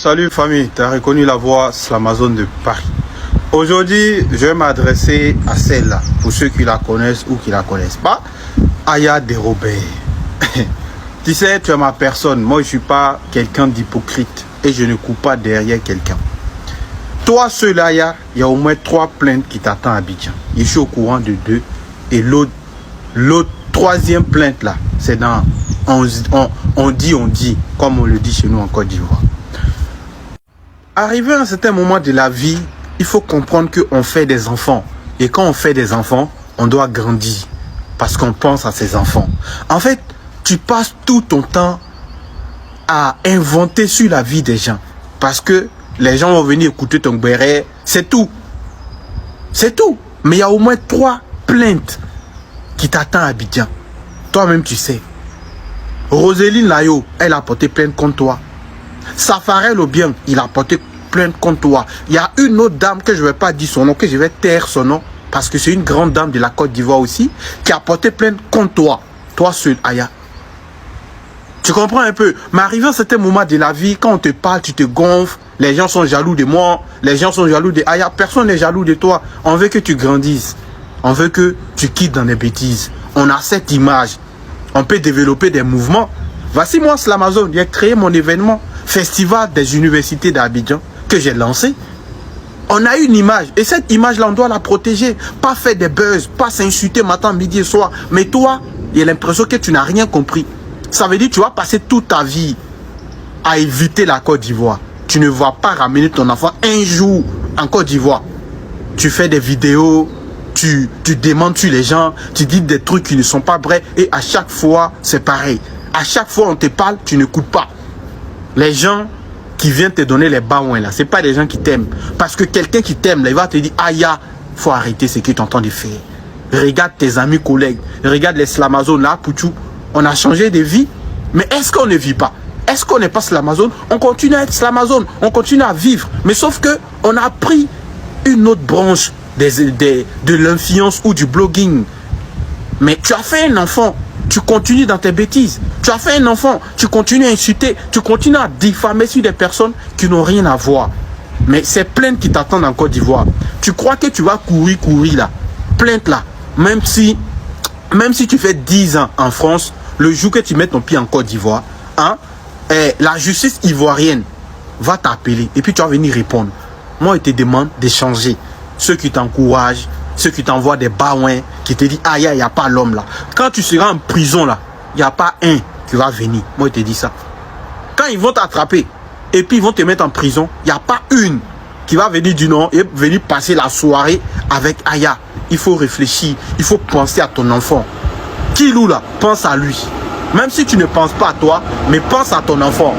Salut famille, tu as reconnu la voix, c'est l'Amazon de Paris. Aujourd'hui, je vais m'adresser à celle-là, pour ceux qui la connaissent ou qui la connaissent pas, Aya Derobert. Tu sais, tu es ma personne, moi je suis pas quelqu'un d'hypocrite et je ne cours pas derrière quelqu'un. Toi, seul Aya, il y a au moins 3 plaintes qui t'attendent à Abidjan. Je suis au courant de 2 et l'autre troisième plainte là, c'est dans on dit, comme on le dit chez nous en Côte d'Ivoire. Arrivé à un certain moment de la vie, il faut comprendre qu'on fait des enfants. Et quand on fait des enfants, on doit grandir. Parce qu'on pense à ses enfants. En fait, tu passes tout ton temps à inventer sur la vie des gens. Parce que les gens vont venir écouter ton béret. C'est tout. C'est tout. Mais il y a au moins 3 plaintes qui t'attendent à Abidjan. Toi-même, tu sais. Roseline Layo, elle a porté plainte contre toi. Safarel Obien, il a porté plainte contre toi. Il y a une autre dame que je ne vais pas dire son nom, que je vais taire son nom, parce que c'est une grande dame de la Côte d'Ivoire aussi, qui a porté plainte contre toi. Toi seul, Aya. Tu comprends un peu? Mais arrivé à un certain moment de la vie, quand on te parle, tu te gonfles, les gens sont jaloux de moi, les gens sont jaloux de Aya, personne n'est jaloux de toi. On veut que tu grandisses. On veut que tu quittes dans les bêtises. On a cette image. On peut développer des mouvements. Voici moi, c'est l'Amazon. J'ai créé mon événement, Festival des universités d'Abidjan, que j'ai lancé. On a une image. Et cette image-là, on doit la protéger. Pas faire des buzz, pas s'insulter matin, midi et soir. Mais toi, il y a l'impression que tu n'as rien compris. Ça veut dire que tu vas passer toute ta vie à éviter la Côte d'Ivoire. Tu ne vas pas ramener ton enfant un jour en Côte d'Ivoire. Tu fais des vidéos, tu demandes sur les gens, tu dis des trucs qui ne sont pas vrais. Et à chaque fois, c'est pareil. À chaque fois on te parle, tu n'écoutes pas. Les gens qui viennent te donner les baouins là, ce n'est pas des gens qui t'aiment. Parce que quelqu'un qui t'aime, il va te dire, Aya, il faut arrêter ce que tu entends de faire. Regarde tes amis, collègues, regarde les Slamazones là, Pouchou. On a changé de vie, mais est-ce qu'on ne vit pas? Est-ce qu'on n'est pas Slamazone? On continue à être Slamazone, on continue à vivre. Mais sauf que on a pris une autre branche de l'influence ou du blogging. Mais tu as fait un enfant, tu continues dans tes bêtises. Tu as fait un enfant, tu continues à insulter, tu continues à diffamer sur des personnes qui n'ont rien à voir. Mais c'est plainte qui t'attendent en Côte d'Ivoire. Tu crois que tu vas courir là, plainte là, même si tu fais 10 ans en France, le jour que tu mets ton pied en Côte d'Ivoire, hein, la justice ivoirienne va t'appeler et puis tu vas venir répondre. Moi, je te demande d'échanger. Ceux qui t'encouragent, ceux qui t'envoient des baouins, qui te disent, aïe, il n'y a pas l'homme là. Quand tu seras en prison là, il n'y a pas un qui va venir. Moi, je te dis ça. Quand ils vont t'attraper et puis ils vont te mettre en prison, il n'y a pas une qui va venir du Nord et venir passer la soirée avec Aya. Il faut réfléchir, il faut penser à ton enfant. Kilou là, pense à lui. Même si tu ne penses pas à toi, mais pense à ton enfant.